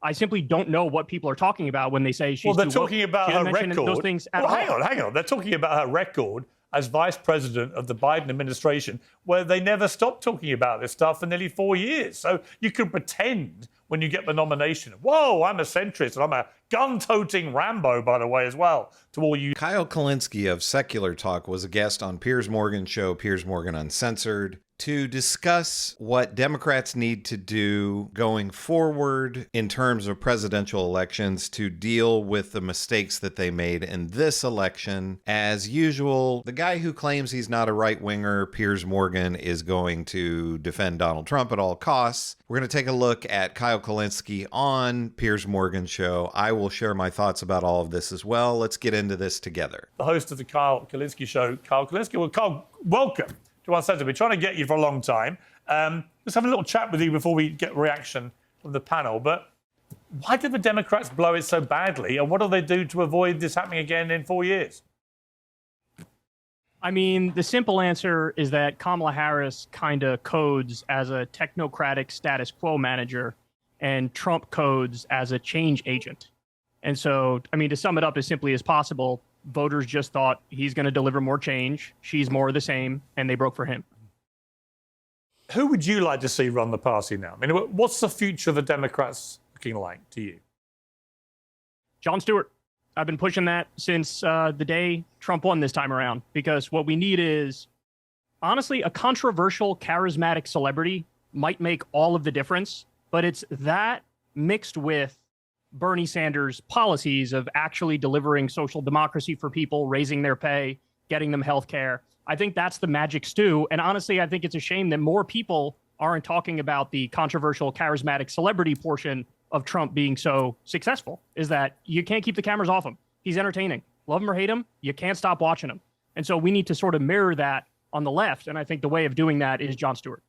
I simply don't know what people are talking about when they say she's Well, they're too woke. talking about She her didn't mention record. those things at Well, all. hang on. They're talking about her record as vice president of the Biden administration, where they never stopped talking about this stuff for nearly 4 years. So you could pretend when you get the nomination, whoa, I'm a centrist and I'm a gun-toting Rambo, by the way, as well, to all you. Kyle Kulinski of Secular Talk was a guest on Piers Morgan's show, Piers Morgan Uncensored, to discuss what Democrats need to do going forward in terms of presidential elections to deal with the mistakes that they made in this election. As usual, the guy who claims he's not a right-winger, Piers Morgan, is going to defend Donald Trump at all costs. We're going to take a look at Kyle Kulinski on Piers Morgan's show. I will share my thoughts about all of this as well. Let's get into this together. The host of the Kyle Kulinski show, Kyle Kulinski. Well, Kyle, welcome to Uncensored. We've been trying to get you for a long time. Let's have a little chat with you before we get reaction from the panel. But why did the Democrats blow it so badly? And what do they do to avoid this happening again in 4 years? I mean, the simple answer is that Kamala Harris kind of codes as a technocratic status quo manager, and Trump codes as a change agent. And so, I mean, to sum it up as simply as possible, voters just thought he's going to deliver more change, she's more of the same, and they broke for him. Who would you like to see run the party now? I mean, what's the future of the Democrats looking like to you? Jon Stewart. I've been pushing that since the day Trump won this time around, because what we need is, honestly, a controversial, charismatic celebrity might make all of the difference, but it's that mixed with Bernie Sanders' policies of actually delivering social democracy for people, raising their pay, getting them health care. I think that's the magic stew. And honestly, I think it's a shame that more people aren't talking about the controversial, charismatic celebrity portion of Trump being so successful, is that you can't keep the cameras off him. He's entertaining. Love him or hate him, you can't stop watching him. And so we need to sort of mirror that on the left. And I think the way of doing that is Jon Stewart.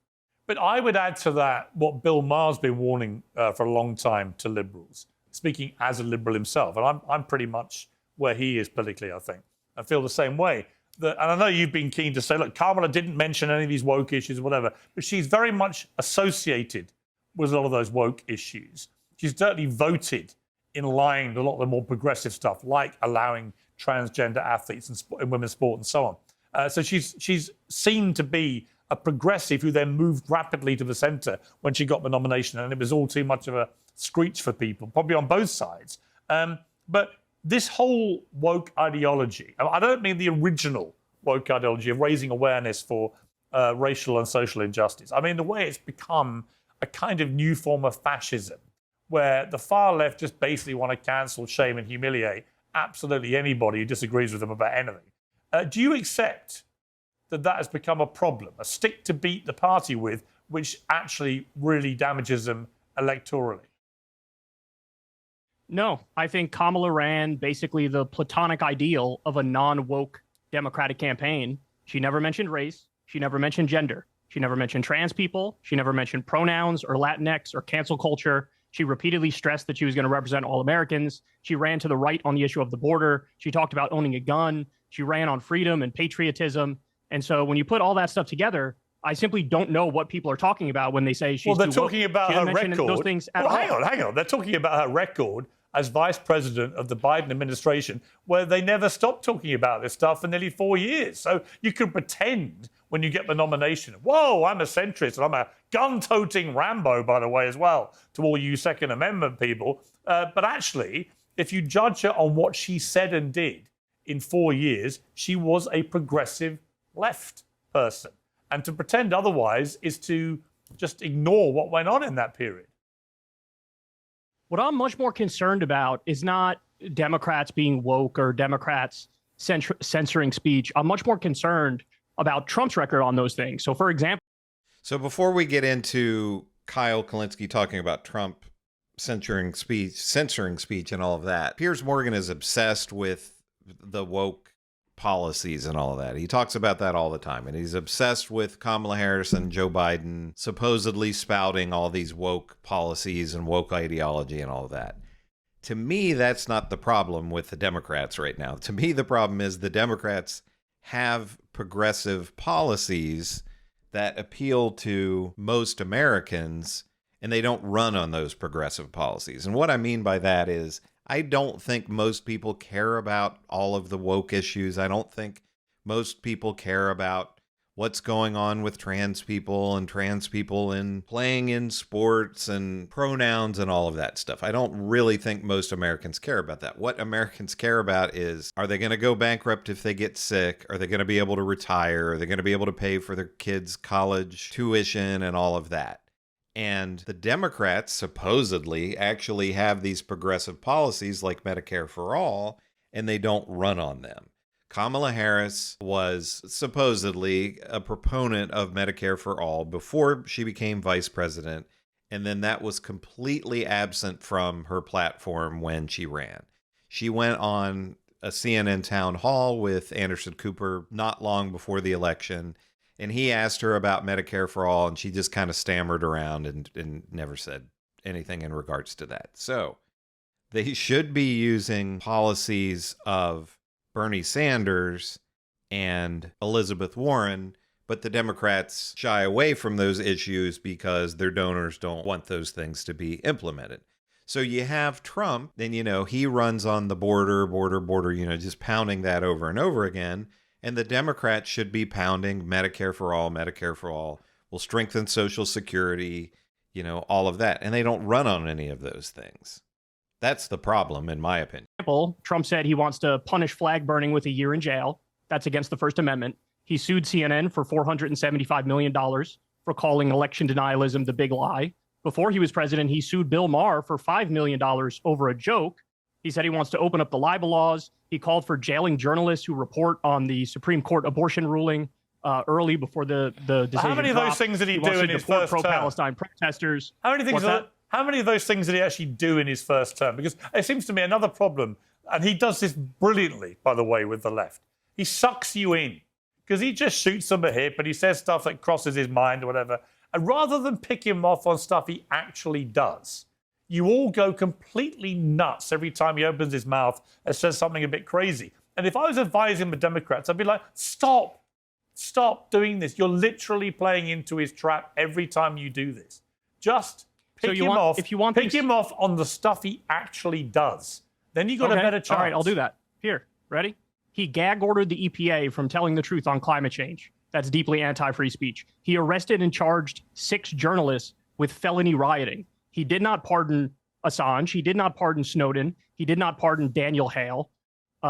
But I would add to that what Bill Maher's been warning for a long time to liberals, speaking as a liberal himself. And I'm pretty much where he is politically, I think. I feel the same way. And I know you've been keen to say, look, Kamala didn't mention any of these woke issues or whatever, but she's very much associated with a lot of those woke issues. She's certainly voted in line with a lot of the more progressive stuff, like allowing transgender athletes in women's sport and so on. So she's seen to be a progressive who then moved rapidly to the centre when she got the nomination, and it was all too much of a screech for people, probably on both sides. But this whole woke ideology, I don't mean the original woke ideology of raising awareness for racial and social injustice. I mean the way it's become a kind of new form of fascism, where the far left just basically want to cancel, shame, and humiliate absolutely anybody who disagrees with them about anything. Do you accept that that has become a problem, a stick to beat the party with, which actually really damages them electorally? No, I think Kamala ran basically the platonic ideal of a non-woke Democratic campaign. She never mentioned race. She never mentioned gender. She never mentioned trans people. She never mentioned pronouns or Latinx or cancel culture. She repeatedly stressed that she was going to represent all Americans. She ran to the right on the issue of the border. She talked about owning a gun. She ran on freedom and patriotism. And so when you put all that stuff together, I simply don't know what people are talking about when they say she's well, they're too talking woke. about She her didn't mention record. those things at well, all. hang on. They're talking about her record as vice president of the Biden administration, where they never stopped talking about this stuff for nearly 4 years. So you could pretend when you get the nomination, whoa, I'm a centrist and I'm a gun-toting Rambo, by the way, as well, to all you Second Amendment people. But actually, if you judge her on what she said and did in 4 years, she was a progressive left person. And to pretend otherwise is to just ignore what went on in that period. What I'm much more concerned about is not Democrats being woke or Democrats censoring speech. I'm much more concerned about Trump's record on those things. So, for example... So before we get into Kyle Kulinski talking about Trump censoring speech and all of that, Piers Morgan is obsessed with the woke policies and all of that. He talks about that all the time. And he's obsessed with Kamala Harris and Joe Biden supposedly spouting all these woke policies and woke ideology and all of that. To me, that's not the problem with the Democrats right now. To me, the problem is the Democrats have progressive policies that appeal to most Americans, and they don't run on those progressive policies. And what I mean by that is I don't think most people care about all of the woke issues. I don't think most people care about what's going on with trans people in playing in sports and pronouns and all of that stuff. I don't really think most Americans care about that. What Americans care about is, are they going to go bankrupt if they get sick? Are they going to be able to retire? Are they going to be able to pay for their kids' college tuition and all of that? And the Democrats supposedly actually have these progressive policies like Medicare for all, and they don't run on them. Kamala Harris was supposedly a proponent of Medicare for all before she became vice president, and then that was completely absent from her platform when she ran. She went on a CNN town hall with Anderson Cooper not long before the election, and he asked her about Medicare for all, and she just kind of stammered around and never said anything in regards to that. So they should be using policies of Bernie Sanders and Elizabeth Warren, but the Democrats shy away from those issues because their donors don't want those things to be implemented. So you have Trump, and, he runs on the border, just pounding that over and over again. And the Democrats should be pounding Medicare for all will strengthen Social Security, all of that. And they don't run on any of those things. That's the problem, in my opinion. Trump said he wants to punish flag burning with a year in jail. That's against the First Amendment. He sued CNN for $475 million for calling election denialism the big lie. Before he was president, he sued Bill Maher for $5 million over a joke. He said he wants to open up the libel laws. He called for jailing journalists who report on the Supreme Court abortion ruling early before the decision. How many of those things did he do in his first term? Pro-Palestine protesters. How many of those things did he actually do in his first term? Because it seems to me another problem, and he does this brilliantly, by the way, with the left. He sucks you in because he just shoots them a hip and he says stuff that crosses his mind or whatever. And rather than pick him off on stuff he actually does, you all go completely nuts every time he opens his mouth and says something a bit crazy. And if I was advising the Democrats, I'd be like, stop doing this. You're literally playing into his trap every time you do this. Just pick him off on the stuff he actually does. Then you got a better chance. All right, I'll do that. Here, ready? He gag ordered the EPA from telling the truth on climate change. That's deeply anti-free speech. He arrested and charged 6 journalists with felony rioting. He did not pardon Assange. He did not pardon Snowden. He did not pardon Daniel Hale.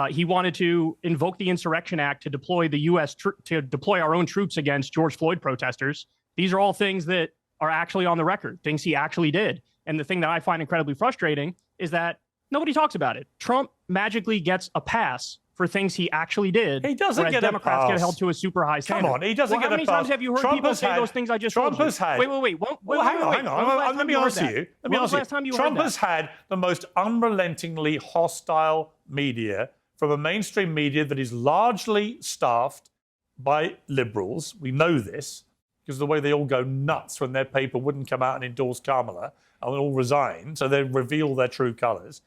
He wanted to invoke the Insurrection Act to deploy the U.S. to deploy our own troops against George Floyd protesters. These are all things that are actually on the record, things he actually did. And the thing that I find incredibly frustrating is that nobody talks about it. Trump magically gets a pass for things he actually did. He doesn't get Democrats a pass. get held to a super high standard. Come on, he doesn't get a pass. How many times have you heard people say those things I just told you? Wait. Hang on. Let me answer you. Trump has had the most unrelentingly hostile media from a mainstream media that is largely staffed by liberals. We know this because of the way they all go nuts when their paper wouldn't come out and endorse Kamala and they all resign, so they reveal their true colours.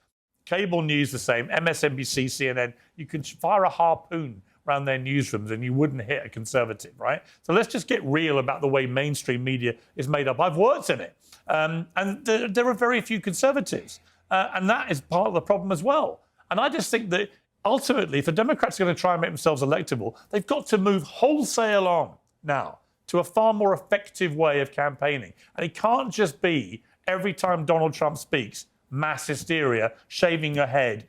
Cable news the same, MSNBC, CNN, you can fire a harpoon around their newsrooms and you wouldn't hit a conservative, right? So let's just get real about the way mainstream media is made up. I've worked in it. And there are very few conservatives. And that is part of the problem as well. And I just think that ultimately, if the Democrats are going to try and make themselves electable, they've got to move wholesale on now to a far more effective way of campaigning. And it can't just be every time Donald Trump speaks, mass hysteria, shaving your head,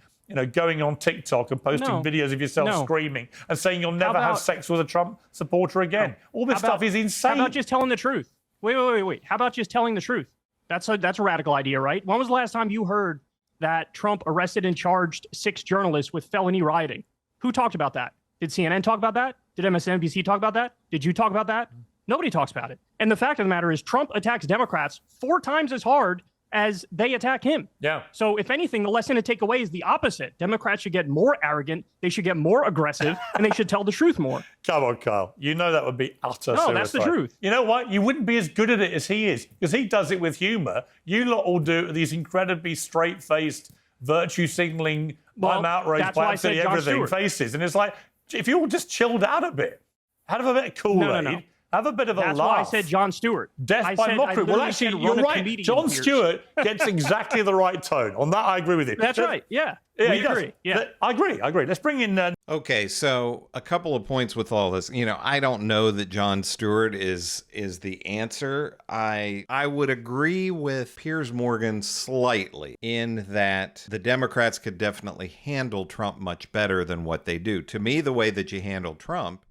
going on TikTok and posting videos of yourself screaming and saying you'll never have sex with a Trump supporter again. All this stuff is insane. How about just telling the truth? Wait. How about just telling the truth? That's a radical idea, right? When was the last time you heard that Trump arrested and charged 6 journalists with felony rioting? Who talked about that? Did CNN talk about that? Did MSNBC talk about that? Did you talk about that? Nobody talks about it. And the fact of the matter is Trump attacks Democrats 4 times as hard as they attack him. Yeah. So if anything, the lesson to take away is the opposite. Democrats should get more arrogant, they should get more aggressive, and they should tell the truth more. Come on, Kyle. You know that would be utter suicide. No, that's the truth. You know what? You wouldn't be as good at it as he is, because he does it with humor. You lot all do these incredibly straight-faced, virtue-signaling, I'm outraged by absolutely everything faces. And it's like, if you all just chilled out a bit, had a bit of Kool-Aid, Have a bit of a That's laugh. why I said Jon Stewart. Death by mockery. Well, actually, you're right. Jon Stewart gets exactly the right tone. On that, I agree with you. That's right. Yeah, we agree. Yeah, I agree. Let's bring in. Okay, so a couple of points with all this. I don't know that Jon Stewart is the answer. I would agree with Piers Morgan slightly in that the Democrats could definitely handle Trump much better than what they do. To me, the way that you handle Trump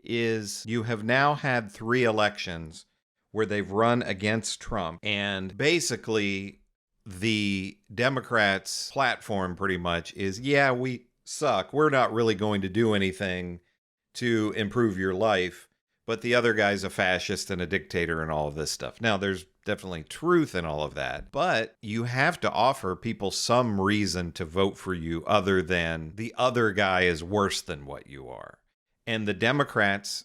is you have now had 3 elections where they've run against Trump, and basically the Democrats' platform pretty much is, yeah, we suck. We're not really going to do anything to improve your life, but the other guy's a fascist and a dictator and all of this stuff. Now, there's definitely truth in all of that, but you have to offer people some reason to vote for you other than the other guy is worse than what you are. And the Democrats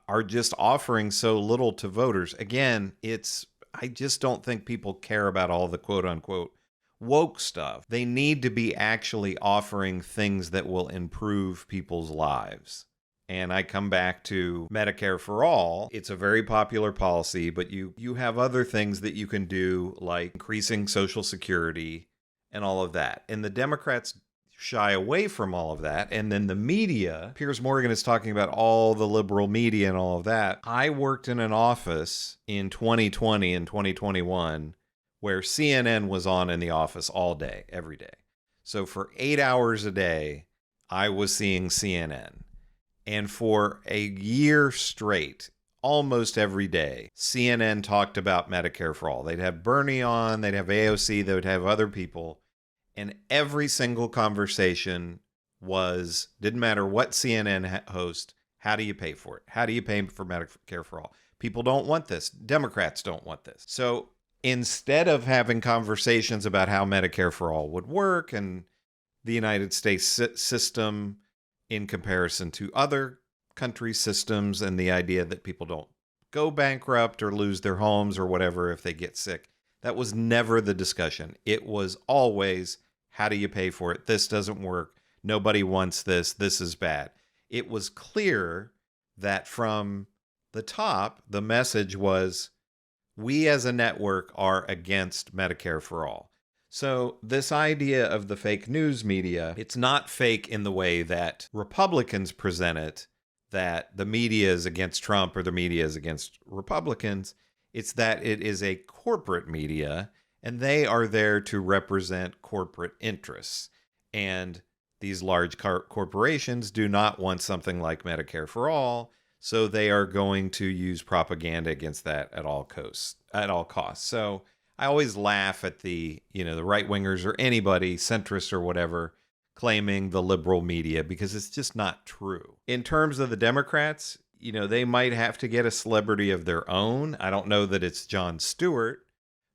are just offering so little to voters. Again, I just don't think people care about all the quote unquote woke stuff. They need to be actually offering things that will improve people's lives. And I come back to Medicare for all. It's a very popular policy, but you have other things that you can do, like increasing Social Security and all of that. And the Democrats shy away from all of that. And then the media, Piers Morgan is talking about all the liberal media and all of that. I worked in an office in 2020 and 2021 where CNN was on in the office all day, every day. So for 8 hours a day, I was seeing CNN. And for a year straight, almost every day, CNN talked about Medicare for all. They'd have Bernie on, they'd have AOC, they would have other people. And every single conversation didn't matter what CNN host, how do you pay for it? How do you pay for Medicare for all? People don't want this. Democrats don't want this. So instead of having conversations about how Medicare for all would work and the United States system in comparison to other countries' systems and the idea that people don't go bankrupt or lose their homes or whatever if they get sick, that was never the discussion. It was always, how do you pay for it? This doesn't work. Nobody wants this. This is bad. It was clear that from the top, the message was, we as a network are against Medicare for all. So this idea of the fake news media, it's not fake in the way that Republicans present it, that the media is against Trump or the media is against Republicans. It's that it is a corporate media, and they are there to represent corporate interests. And these large corporations do not want something like Medicare for all, so they are going to use propaganda against that at all costs. So I always laugh at the right-wingers or anybody, centrists or whatever, claiming the liberal media, because it's just not true. In terms of the Democrats, they might have to get a celebrity of their own. I don't know that it's Jon Stewart,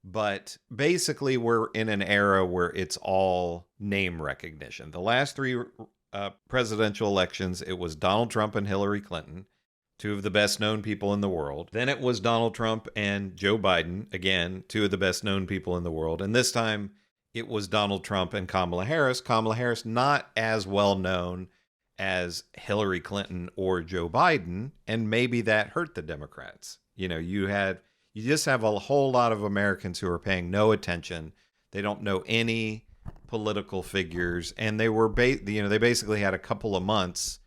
but basically we're in an era where it's all name recognition. The last 3 presidential elections, it was Donald Trump and Hillary Clinton, 2 of the best known people in the world. Then it was Donald Trump and Joe Biden, again, 2 of the best known people in the world. And this time it was Donald Trump and Kamala Harris. Kamala Harris, not as well known as Hillary Clinton or Joe Biden, and maybe that hurt the Democrats. You just have a whole lot of Americans who are paying no attention. They don't know any political figures, and they were they basically had a couple of months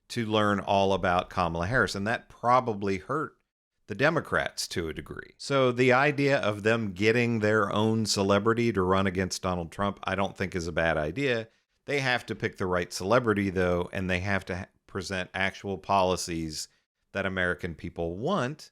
to learn all about Kamala Harris, and that probably hurt the Democrats to a degree. So the idea of them getting their own celebrity to run against Donald Trump, I don't think is a bad idea. They have to pick the right celebrity, though, and they have to present actual policies that American people want,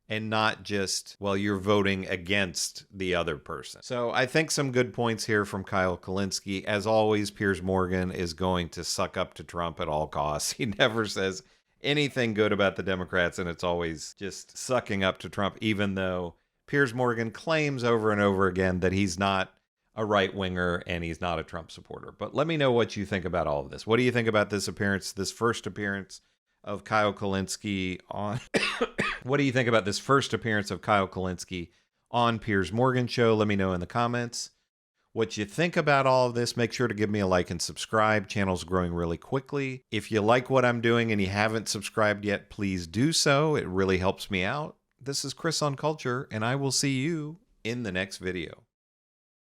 and not just, well, you're voting against the other person. So I think some good points here from Kyle Kulinski. As always, Piers Morgan is going to suck up to Trump at all costs. He never says anything good about the Democrats, and it's always just sucking up to Trump, even though Piers Morgan claims over and over again that he's not a right-winger and he's not a Trump supporter. But let me know what you think about all of this. What do you think about this first appearance of Kyle Kulinski on... What do you think about this first appearance of Kyle Kulinski on Piers Morgan Show? Let me know in the comments. what you think about all of this. Make sure to give me a like and subscribe. Channel's growing really quickly. If you like what I'm doing and you haven't subscribed yet, please do so. It really helps me out. This is Chris on Culture, and I will see you in the next video.